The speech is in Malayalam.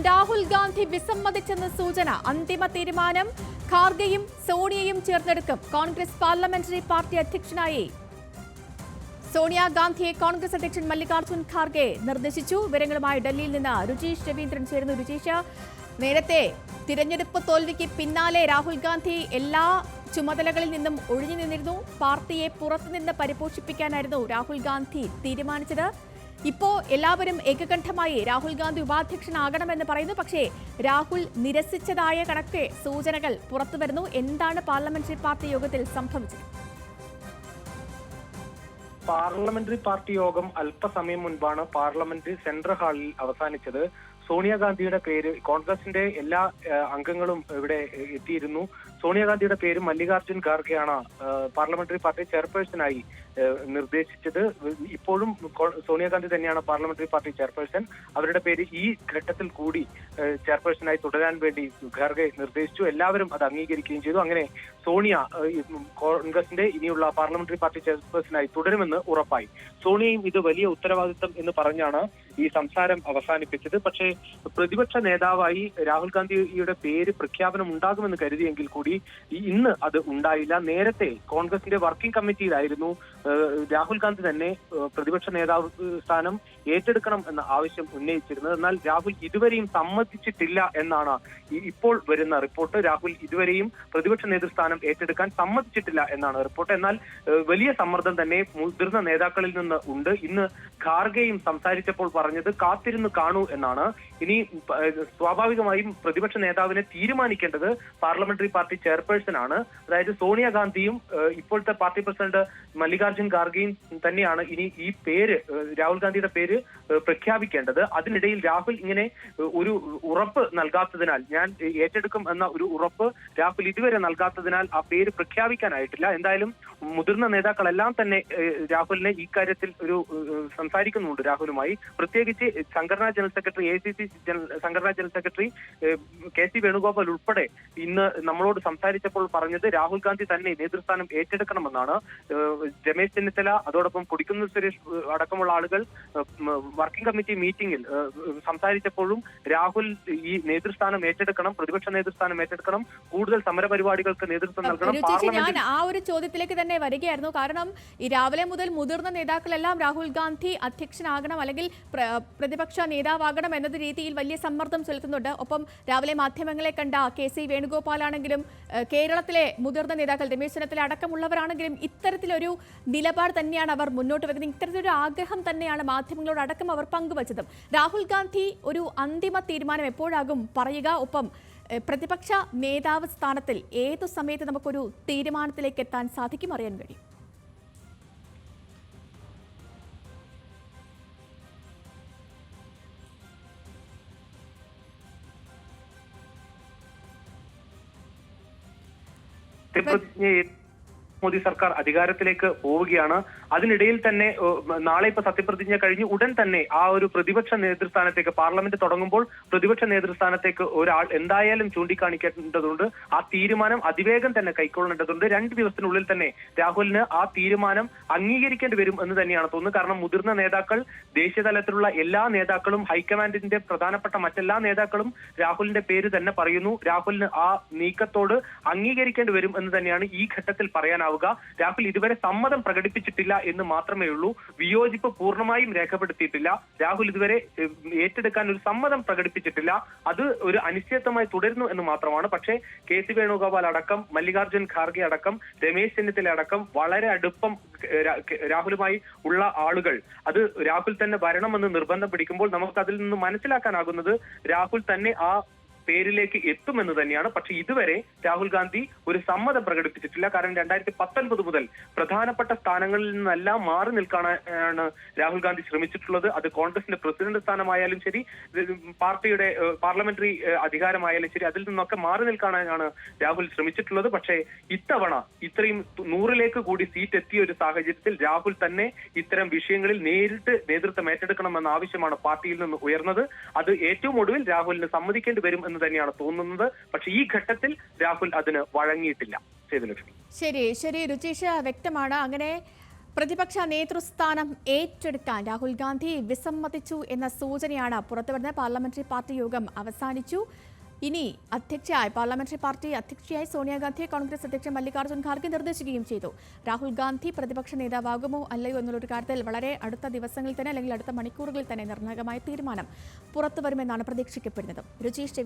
രാഹുൽ ഗാന്ധി വിസമ്മതിച്ചെന്ന സൂചന. അന്തിമ തീരുമാനം ഖാർഗെയും സോണിയയും ചേർന്നെടുക്കും. കോൺഗ്രസ് പാർലമെന്ററി പാർട്ടി അധ്യക്ഷനായി സോണിയാഗാന്ധിയെ കോൺഗ്രസ് അധ്യക്ഷൻ മല്ലികാർജ്ജുൻ ഖാർഗെ നിർദ്ദേശിച്ചു. വിവരങ്ങളുമായി ഡൽഹിയിൽ നിന്ന് രുചീഷ് രവീന്ദ്രൻ ചേരുന്നു. രുചീഷ്, നേരത്തെ തിരഞ്ഞെടുപ്പ് തോൽവിക്ക് പിന്നാലെ രാഹുൽ ഗാന്ധി എല്ലാ ചുമതലകളിൽ നിന്നും ഒഴിഞ്ഞു നിന്നിരുന്നു. പാർട്ടിയെ പുറത്തുനിന്ന് പരിപോഷിപ്പിക്കാനായിരുന്നു രാഹുൽ ഗാന്ധി തീരുമാനിച്ചത്. ഇപ്പോ എല്ലാവരും ഏകകണ്ഠമായി രാഹുൽ ഗാന്ധി ഉപാധ്യക്ഷനാകണമെന്ന് പറയുന്നു. പക്ഷേ രാഹുൽ നിരസിച്ചതായ കണക്ക് സൂചനകൾ പുറത്തുവരുന്നു. എന്താണ് പാർലമെന്ററി പാർട്ടി യോഗത്തിൽ സംഭവിച്ചത്? പാർലമെന്ററി പാർട്ടി യോഗം അല്പസമയം മുൻപാണ് പാർലമെന്റ് സെൻട്രൽ ഹാളിൽ അവസാനിച്ചത്. സോണിയാഗാന്ധിയുടെ പേര്, കോൺഗ്രസിന്റെ എല്ലാ അംഗങ്ങളും ഇവിടെ എത്തിയിരുന്നു. സോണിയാഗാന്ധിയുടെ പേര് മല്ലികാർജ്ജുൻ ഖാർഗെയാണ് പാർലമെന്ററി പാർട്ടി ചെയർപേഴ്സണായി നിർദ്ദേശിച്ചത്. ഇപ്പോഴും സോണിയാഗാന്ധി തന്നെയാണ് പാർലമെന്ററി പാർട്ടി ചെയർപേഴ്സൺ. അവരുടെ പേര് ഈ ഘട്ടത്തിൽ കൂടി ചെയർപേഴ്സണായി തുടരാൻ വേണ്ടി ഖാർഗെ നിർദ്ദേശിച്ചു. എല്ലാവരും അത് അംഗീകരിക്കുകയും ചെയ്തു. അങ്ങനെ സോണിയ കോൺഗ്രസിന്റെ ഇനിയുള്ള പാർലമെന്ററി പാർട്ടി ചെയർപേഴ്സണായി തുടരുമെന്ന് ഉറപ്പായി. സോണിയയും ഇത് വലിയ ഉത്തരവാദിത്തം എന്ന് പറഞ്ഞാണ് ഈ സംസാരം അവസാനിപ്പിച്ചത്. പക്ഷേ പ്രതിപക്ഷ നേതാവായി രാഹുൽ ഗാന്ധിയുടെ പേര് പ്രഖ്യാപനം ഉണ്ടാകുമെന്ന് കരുതിയെങ്കിൽ കൂടി ഇന്ന് അത് ഉണ്ടായില്ല. നേരത്തെ കോൺഗ്രസിന്റെ വർക്കിംഗ് കമ്മിറ്റിയിലായിരുന്നു രാഹുൽ ഗാന്ധി തന്നെ പ്രതിപക്ഷ നേതാവ് സ്ഥാനം ഏറ്റെടുക്കണം എന്ന ആവശ്യം ഉന്നയിച്ചിരുന്നത്. എന്നാൽ രാഹുൽ ഇതുവരെയും സമ്മതിച്ചിട്ടില്ല എന്നാണ് ഇപ്പോൾ വരുന്ന റിപ്പോർട്ട്. രാഹുൽ ഇതുവരെയും പ്രതിപക്ഷ നേതൃസ്ഥാനം ഏറ്റെടുക്കാൻ സമ്മതിച്ചിട്ടില്ല എന്നാണ് റിപ്പോർട്ട്. എന്നാൽ വലിയ സമ്മർദ്ദം തന്നെ മുതിർന്ന നേതാക്കളിൽ നിന്ന് ഉണ്ട്. ഇന്ന് ഖാർഗെയും സംസാരിച്ചപ്പോൾ പറഞ്ഞത് കാത്തിരുന്ന് കാണൂ എന്നാണ്. ഇനി സ്വാഭാവികമായും പ്രതിപക്ഷ നേതാവിനെ തീരുമാനിക്കേണ്ടത് പാർലമെന്ററി പാർട്ടി ചെയർപേഴ്സൺ ആണ്. അതായത് സോണിയാഗാന്ധിയും ഇപ്പോഴത്തെ പാർട്ടി പ്രസിഡന്റ് മല്ലികാർജ്ജുൻ ഖാർഗെയും തന്നെയാണ് ഇനി ഈ പേര്, രാഹുൽ ഗാന്ധിയുടെ പേര് പ്രഖ്യാപിക്കേണ്ടത്. അതിനിടയിൽ രാഹുൽ ഇങ്ങനെ ഒരു ഉറപ്പ് നൽകാത്തതിനാൽ, ഞാൻ ഏറ്റെടുക്കും എന്ന ഒരു ഉറപ്പ് രാഹുൽ ഇതുവരെ നൽകാത്തതിനാൽ ആ പേര് പ്രഖ്യാപിക്കാനായിട്ടില്ല. എന്തായാലും മുതിർന്ന നേതാക്കളെല്ലാം തന്നെ രാഹുലിനെ ഈ കാര്യത്തിൽ ഒരു സംസാരിക്കുന്നുണ്ട് രാഹുലുമായി. പ്രത്യേകിച്ച് സംഘടനാ ജനറൽ സെക്രട്ടറി, ACC സംഘടനാ ജനറൽ സെക്രട്ടറി KC വേണുഗോപാൽ ഉൾപ്പെടെ ഇന്ന് നമ്മളോട് സംസാരിച്ചപ്പോൾ പറഞ്ഞത് രാഹുൽ ഗാന്ധി തന്നെ നേതൃസ്ഥാനം ഏറ്റെടുക്കണമെന്നാണ്. രമേശ് ചെന്നിത്തല, അതോടൊപ്പം കൊടിക്കുന്നിൽ സുരേഷ് അടക്കമുള്ള ആളുകൾ വർക്കിംഗ് കമ്മിറ്റി മീറ്റിംഗിൽ സംസാരിച്ചപ്പോഴും രാഹുൽ ഈ നേതൃസ്ഥാനം ഏറ്റെടുക്കണം, പ്രതിപക്ഷ നേതൃസ്ഥാനം ഏറ്റെടുക്കണം, കൂടുതൽ സമരപരിപാടികൾക്ക് നേതൃത്വം നൽകണം. ഞാൻ ആ ഒരു ചോദ്യത്തിലേക്ക് തന്നെ വരികയായിരുന്നു. കാരണം ഈ രാവിലെ മുതൽ മുതിർന്ന നേതാക്കളെല്ലാം രാഹുൽ ഗാന്ധി അധ്യക്ഷനാകണം അല്ലെങ്കിൽ പ്രതിപക്ഷ നേതാവാകണം എന്നത് രീതിയിൽ വലിയ സമ്മർദ്ദം ചെലുത്തുന്നുണ്ട്. ഒപ്പം രാവിലെ മാധ്യമങ്ങളെ കണ്ട KC വേണുഗോപാലാണെങ്കിലും കേരളത്തിലെ മുതിർന്ന നേതാക്കൾ രമേശ് ചെന്നിത്തല അടക്കമുള്ളവരാണെങ്കിലും ഇത്തരത്തിലൊരു നിലപാട് തന്നെയാണ് അവർ മുന്നോട്ട് വെക്കുന്നത്. ഇത്തരത്തിലൊരു ആഗ്രഹം തന്നെയാണ് മാധ്യമങ്ങളോട് അടക്കം അവർ പങ്കുവച്ചതും. രാഹുൽ ഗാന്ധി ഒരു അന്തിമ തീരുമാനം എപ്പോഴാകും പറയുക? ഒപ്പം പ്രതിപക്ഷ നേതാവ് സ്ഥാനത്തിൽ ഏതു സമയത്ത് നമുക്കൊരു തീരുമാനത്തിലേക്ക് എത്താൻ സാധിക്കും, അറിയാൻ കഴിയും? മോദി സർക്കാർ അധികാരത്തിലേക്ക് പോവുകയാണ്. അതിനിടയിൽ തന്നെ നാളെ ഇപ്പൊ സത്യപ്രതിജ്ഞ കഴിഞ്ഞ് ഉടൻ തന്നെ ആ ഒരു പ്രതിപക്ഷ നേതൃസ്ഥാനത്തേക്ക്, പാർലമെന്റ് തുടങ്ങുമ്പോൾ പ്രതിപക്ഷ നേതൃസ്ഥാനത്തേക്ക് ഒരാൾ എന്തായാലും ചൂണ്ടിക്കാണിക്കേണ്ടതുണ്ട്. ആ തീരുമാനം അതിവേഗം തന്നെ കൈക്കൊള്ളേണ്ടതുണ്ട്. 2 ദിവസത്തിനുള്ളിൽ തന്നെ രാഹുലിന് ആ തീരുമാനം അംഗീകരിക്കേണ്ടി വരും എന്ന് തന്നെയാണ് തോന്നുന്നത്. കാരണം മുതിർന്ന നേതാക്കൾ, ദേശീയ തലത്തിലുള്ള എല്ലാ നേതാക്കളും, ഹൈക്കമാൻഡിന്റെ പ്രധാനപ്പെട്ട മറ്റെല്ലാ നേതാക്കളും രാഹുലിന്റെ പേര് തന്നെ പറയുന്നു. രാഹുലിന് ആ നീക്കത്തോട് അംഗീകരിക്കേണ്ടി വരും എന്ന് തന്നെയാണ് ഈ ഘട്ടത്തിൽ പറയാനാവുക. രാഹുൽ ഇതുവരെ സമ്മതം പ്രകടിപ്പിച്ചിട്ടില്ല എന്ന് മാത്രമേ ഉള്ളൂ. വിയോജിപ്പ് പൂർണ്ണമായും രേഖപ്പെടുത്തിയിട്ടില്ല. രാഹുൽ ഇതുവരെ ഏറ്റെടുക്കാൻ ഒരു സമ്മതം പ്രകടിപ്പിച്ചിട്ടില്ല. അത് ഒരു അനിശ്ചിതമായി തുടരുന്നു എന്ന് മാത്രമാണ്. പക്ഷേ KC വേണുഗോപാൽ അടക്കം, മല്ലികാർജ്ജുൻ ഖാർഗെ അടക്കം, രമേശ് ചെന്നിത്തല അടക്കം വളരെ അടുപ്പം രാഹുലുമായി ഉള്ള ആളുകൾ അത് രാഹുൽ തന്നെ വരണമെന്ന് നിർബന്ധം പിടിക്കുമ്പോൾ നമുക്ക് അതിൽ നിന്ന് മനസ്സിലാക്കാനാകുന്നത് രാഹുൽ തന്നെ ആ പേരിലേക്ക് എത്തുമെന്ന് തന്നെയാണ്. പക്ഷെ ഇതുവരെ രാഹുൽ ഗാന്ധി ഒരു സമ്മതം പ്രകടിപ്പിച്ചിട്ടില്ല. കാരണം 2019 മുതൽ പ്രധാനപ്പെട്ട സ്ഥാനങ്ങളിൽ നിന്നെല്ലാം മാറി നിൽക്കാനാണ് രാഹുൽ ഗാന്ധി ശ്രമിച്ചിട്ടുള്ളത്. അത് കോൺഗ്രസിന്റെ പ്രസിഡന്റ് സ്ഥാനമായാലും ശരി, പാർട്ടിയുടെ പാർലമെന്ററി അധികാരമായാലും ശരി, അതിൽ നിന്നൊക്കെ മാറി നിൽക്കാനാണ് രാഹുൽ ശ്രമിച്ചിട്ടുള്ളത്. പക്ഷേ ഇത്തവണ ഇത്രയും 100ലേക്ക് കൂടി സീറ്റ് എത്തിയ ഒരു സാഹചര്യത്തിൽ രാഹുൽ തന്നെ ഇത്തരം വിഷയങ്ങളിൽ നേരിട്ട് നേതൃത്വം ഏറ്റെടുക്കണമെന്ന ആവശ്യമാണ് പാർട്ടിയിൽ നിന്ന് ഉയർന്നത്. അത് ഏറ്റവും ഒടുവിൽ രാഹുലിന് സമ്മതിക്കേണ്ടി വരും എന്ന് തന്നെയാണ് തോന്നുന്നത്. പക്ഷെ ഈ ഘട്ടത്തിൽ രാഹുൽ അതിന് വഴങ്ങിയിട്ടില്ല. ശരി ശരി രുചീഷ്, വ്യക്തമാണ്. അങ്ങനെ പ്രതിപക്ഷ നേതൃസ്ഥാനം ഏറ്റെടുക്കാൻ രാഹുൽ ഗാന്ധി വിസമ്മതിച്ചു എന്ന സൂചനയാണ് പുറത്തുവരുന്നത്. പാർലമെന്ററി പാർട്ടി യോഗം അവസാനിച്ചു. ഇനി പാർലമെന്ററി പാർട്ടി അധ്യക്ഷയായി സോണിയാഗാന്ധിയെ കോൺഗ്രസ് അധ്യക്ഷൻ മല്ലികാർജ്ജുൻ ഖാർഗെ നിർദ്ദേശിക്കുകയും ചെയ്തു. രാഹുൽ ഗാന്ധി പ്രതിപക്ഷ നേതാവാകുമോ അല്ലയോ എന്നുള്ളൊരു കാര്യത്തിൽ വളരെ അടുത്ത ദിവസങ്ങളിൽ തന്നെ അല്ലെങ്കിൽ അടുത്ത മണിക്കൂറുകളിൽ തന്നെ നിർണായകമായ തീരുമാനം പുറത്തുവരുമെന്നാണ് പ്രതീക്ഷിക്കപ്പെടുന്നത്. രുചീഷ്